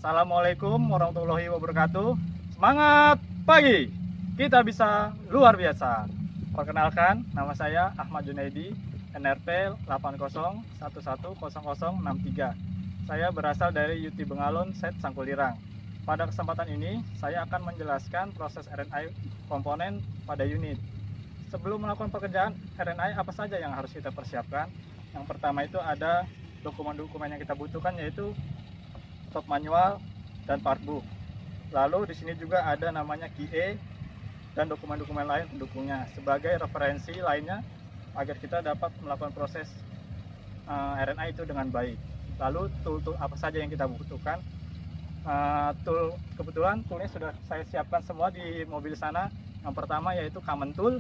Assalamualaikum warahmatullahi wabarakatuh. Semangat pagi, kita bisa luar biasa. Perkenalkan, nama saya Ahmad Junaidi, NRP 80110063. Saya berasal dari UT Bengalon, Set Sangkulirang. Pada kesempatan ini, saya akan menjelaskan proses RNI komponen pada unit. Sebelum melakukan pekerjaan RNI, apa saja yang harus kita persiapkan? Yang pertama itu ada dokumen-dokumen yang kita butuhkan, yaitu top manual dan part book. Lalu di sini juga ada namanya QE dan dokumen-dokumen lain pendukungnya sebagai referensi lainnya agar kita dapat melakukan proses RNI itu dengan baik. Lalu tool-tool apa saja yang kita butuhkan? Kebetulan toolnya sudah saya siapkan semua di mobil sana. Yang pertama yaitu common tool,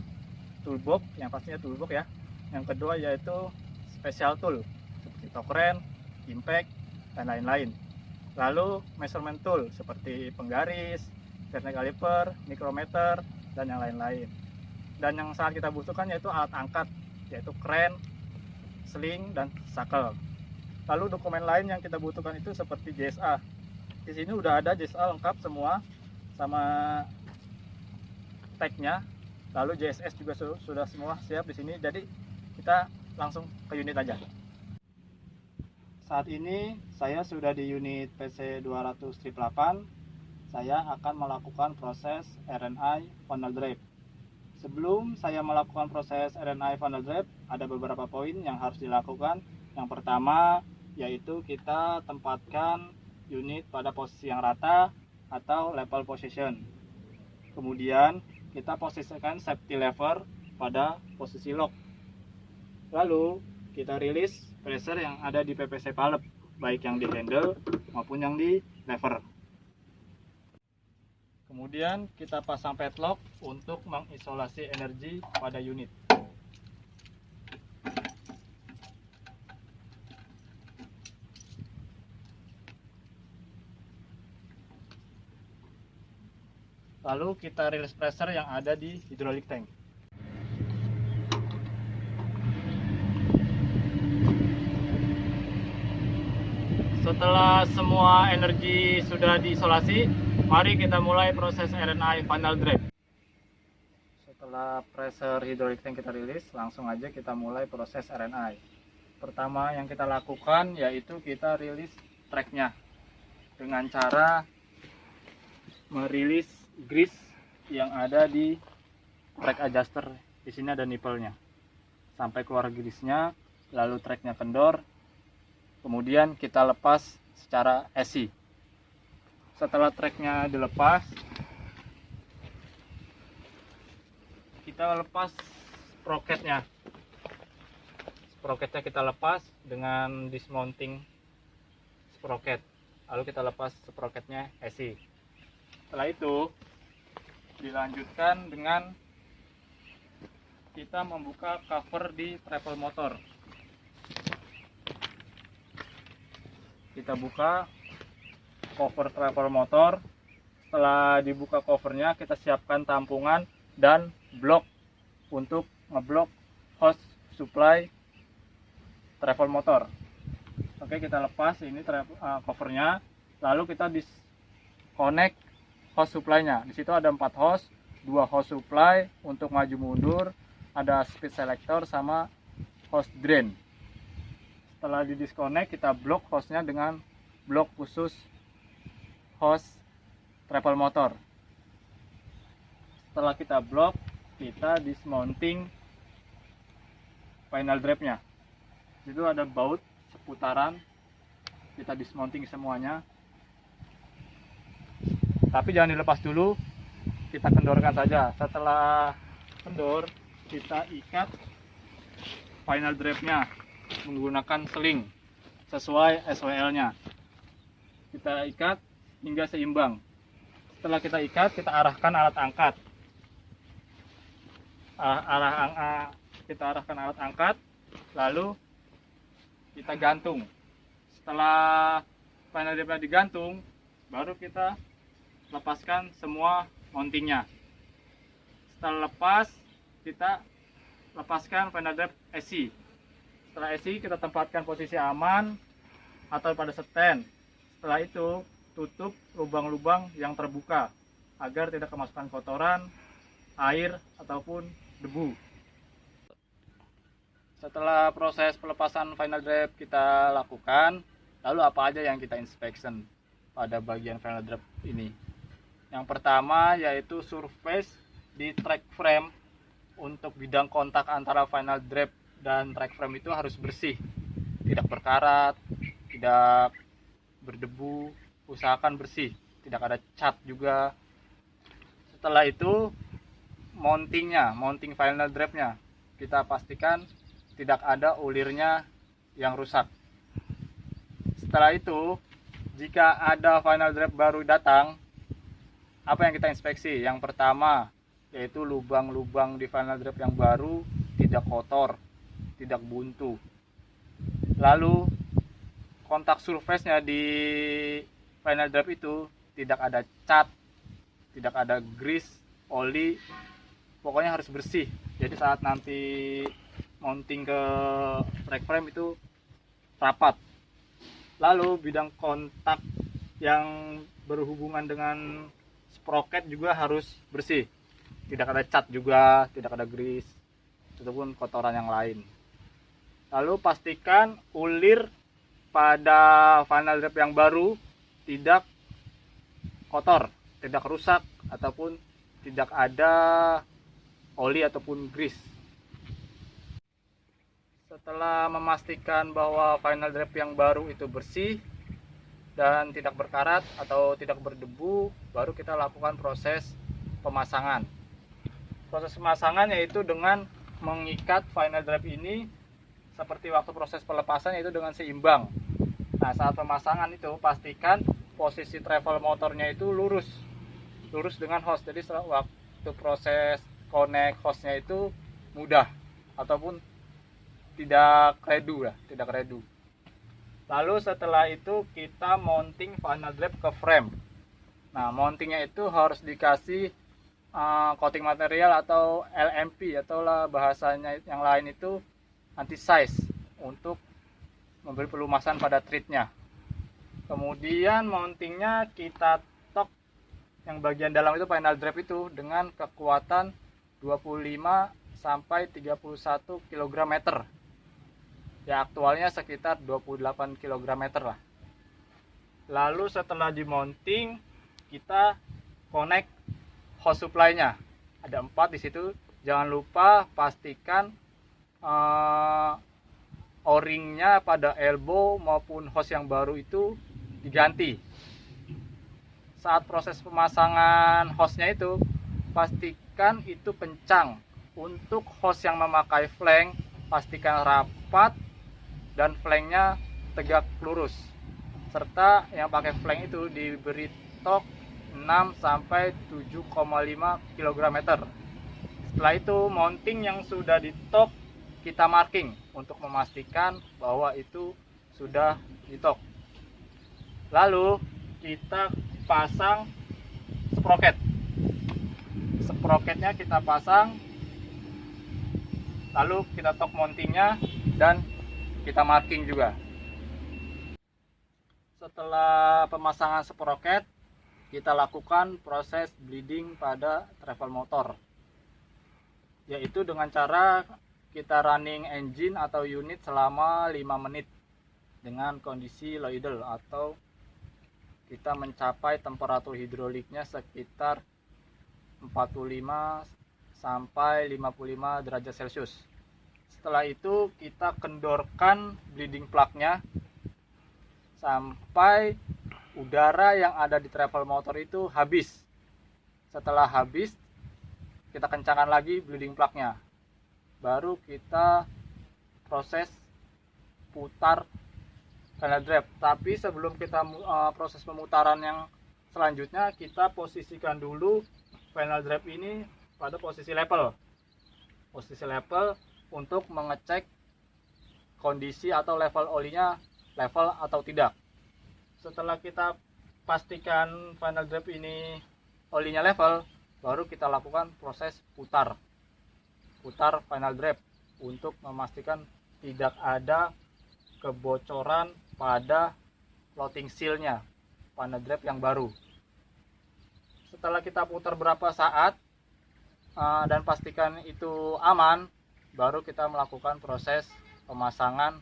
toolbox, yang pastinya toolbox ya. Yang kedua yaitu special tool seperti tokren, impact, dan lain-lain. Lalu measurement tool seperti penggaris, vernier caliper, micrometer, dan yang lain-lain. Dan yang sangat kita butuhkan yaitu alat angkat, yaitu kren, sling, dan sakel. Lalu dokumen lain yang kita butuhkan itu seperti JSA. Di sini udah ada JSA lengkap semua sama tagnya. Lalu JSS juga sudah semua siap di sini. Jadi kita langsung ke unit aja. Saat ini saya sudah di unit PC200-8. Saya akan melakukan proses RNI funnel drive. Sebelum saya melakukan proses RNI funnel drive, ada beberapa poin yang harus dilakukan. Yang pertama yaitu kita tempatkan unit pada posisi yang rata atau level position. Kemudian kita posisikan safety lever pada posisi lock. Lalu kita rilis pressure yang ada di PPC palep, baik yang di handle maupun yang di lever. Kemudian kita pasang padlock untuk mengisolasi energi pada unit. Lalu kita rilis pressure yang ada di hydraulic tank. Setelah semua energi sudah diisolasi, mari kita mulai proses RNI funnel drive. Setelah pressure hydraulic tank kita rilis, langsung aja kita mulai proses RNI. Pertama yang kita lakukan yaitu kita rilis tracknya dengan cara merilis grease yang ada di track adjuster. Di sini ada nipple-nya. Sampai keluar grease-nya, lalu tracknya kendor. Kemudian kita lepas secara AC. Setelah tracknya dilepas, kita lepas sprocketnya. Sprocketnya kita lepas dengan dismounting sprocket. Lalu kita lepas sprocketnya AC. Setelah itu dilanjutkan dengan kita membuka cover di travel motor. Kita buka cover travel motor. Setelah dibuka covernya, kita siapkan tampungan dan blok untuk ngeblok hose supply travel motor. Oke, kita lepas ini covernya, lalu kita disconnect hose supply-nya. Di situ ada 4 hose, 2 hose supply untuk maju mundur, ada speed selector sama hose drain. Setelah di disconnect, kita blok hose-nya dengan blok khusus hose travel motor. Setelah kita blok, kita dismounting final drive-nya. Itu ada baut seputaran, kita dismounting semuanya. Tapi jangan dilepas dulu, kita kendorkan saja. Setelah kendor, kita ikat final drive-nya menggunakan sling sesuai SWL-nya. Kita ikat hingga seimbang. Setelah kita ikat, kita arahkan alat angkat. Kita arahkan alat angkat, lalu kita gantung. Setelah final drive digantung, baru kita lepaskan semua mountingnya. Setelah lepas, kita lepaskan final drive AC. Setelah AC kita tempatkan posisi aman atau pada stand. Setelah itu tutup lubang-lubang yang terbuka agar tidak kemasukan kotoran, air ataupun debu. Setelah proses pelepasan final drape kita lakukan, lalu apa aja yang kita inspection pada bagian final drape ini? Yang pertama yaitu surface di track frame. Untuk bidang kontak antara final drape dan track frame itu harus bersih, tidak berkarat, tidak berdebu, usahakan bersih, tidak ada cat juga. Setelah itu mounting final drape-nya kita pastikan tidak ada ulirnya yang rusak. Setelah itu, jika ada final drape baru datang, apa yang kita inspeksi? Yang pertama yaitu lubang-lubang di final drape yang baru tidak kotor, tidak buntu. Lalu kontak surface-nya di final drape itu tidak ada cat, tidak ada grease, oli, pokoknya harus bersih. Jadi saat nanti mounting ke track frame itu rapat. Lalu bidang kontak yang berhubungan dengan sprocket juga harus bersih, tidak ada cat juga, tidak ada grease ataupun kotoran yang lain. Lalu pastikan ulir pada final drape yang baru tidak kotor, tidak rusak ataupun tidak ada oli ataupun grease. Setelah memastikan bahwa final drape yang baru itu bersih dan tidak berkarat atau tidak berdebu, baru kita lakukan proses pemasangan. Proses pemasangan yaitu dengan mengikat final drape ini seperti waktu proses pelepasan, yaitu dengan seimbang. Nah, saat pemasangan itu pastikan posisi travel motornya itu lurus dengan hose. Jadi waktu proses connect hose-nya itu mudah ataupun tidak redu. Lalu setelah itu kita mounting final drape ke frame. Nah, mountingnya itu harus dikasih coating material atau LMP atau lah bahasanya yang lain itu anti size untuk memberi pelumasan pada treadnya. Kemudian mountingnya kita tok yang bagian dalam itu final drape itu dengan kekuatan 25 sampai 31 kg meter. Ya, aktualnya sekitar 28 kg meter lah. Lalu setelah dimounting kita connect hose supply-nya. Ada 4 di situ. Jangan lupa pastikan o-ringnya pada elbow maupun hose yang baru itu diganti. Saat proses pemasangan hose-nya itu pastikan itu kencang. Untuk hose yang memakai flank pastikan rapat dan flanknya tegak lurus. Serta yang pakai flank itu diberi torque 6 sampai 7,5 kg meter. Setelah itu mounting yang sudah di top kita marking untuk memastikan bahwa itu sudah di top. Lalu kita pasang sprocket. Sprocketnya kita pasang, lalu kita tok mountingnya dan kita marking juga. Setelah pemasangan sprocket, kita lakukan proses bleeding pada travel motor, yaitu dengan cara kita running engine atau unit selama 5 menit dengan kondisi low idle atau kita mencapai temperatur hidroliknya sekitar 45 sampai 55 derajat Celcius. Setelah itu kita kendorkan bleeding plug-nya sampai udara yang ada di travel motor itu habis. Setelah habis, kita kencangkan lagi bleeding plug-nya. Baru kita proses putar final drape. Tapi sebelum kita proses pemutaran yang selanjutnya, kita posisikan dulu final drape ini pada posisi level. Posisi level untuk mengecek kondisi atau level olinya level atau tidak. Setelah kita pastikan final drape ini olinya level, baru kita lakukan proses putar final drape untuk memastikan tidak ada kebocoran pada floating seal-nya, panel drape yang baru. Setelah kita putar berapa saat dan pastikan itu aman, baru kita melakukan proses pemasangan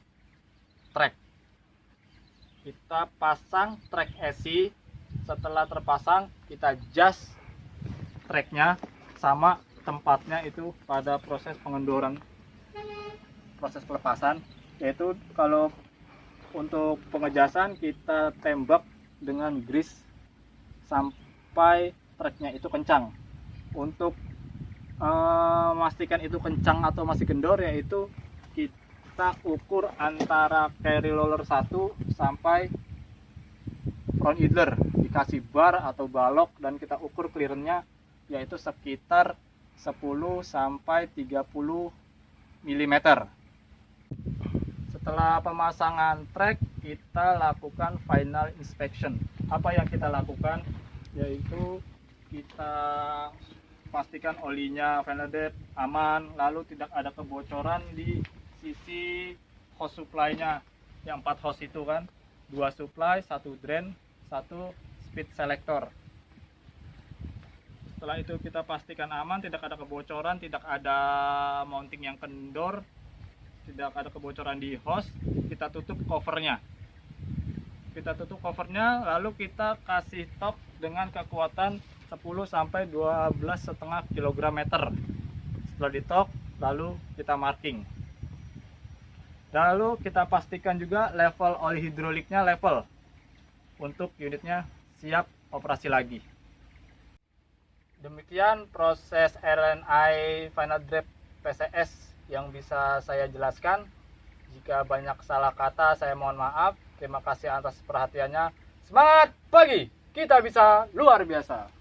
trek. Kita pasang trek esi. Setelah terpasang, kita adjust treknya sama tempatnya itu pada proses pengendoran, proses pelepasan. Yaitu kalau untuk pengejasan kita tembak dengan grease sampai treknya itu kencang. Untuk memastikan itu kencang atau masih kendor, yaitu kita ukur antara carry roller 1 sampai front idler, dikasih bar atau balok, dan kita ukur clearance-nya yaitu sekitar 10 sampai 30 mm. Setelah pemasangan trek, kita lakukan final inspection. Apa yang kita lakukan yaitu kita pastikan olinya final depth aman, lalu tidak ada kebocoran di sisi hose supply-nya. Yang 4 hose itu kan, 2 supply, 1 drain, 1 speed selector. Setelah itu kita pastikan aman, tidak ada kebocoran, tidak ada mounting yang kendor, tidak ada kebocoran di hose. Kita tutup covernya. Lalu kita kasih top dengan kekuatan 10 sampai 12,5 kg/meter. Setelah di top, lalu kita marking. Lalu kita pastikan juga level oli hidroliknya level untuk unitnya siap operasi lagi. Demikian proses RNI Final Drape PCS yang bisa saya jelaskan. Jika banyak salah kata, saya mohon maaf. Terima kasih atas perhatiannya. Semangat pagi, kita bisa luar biasa.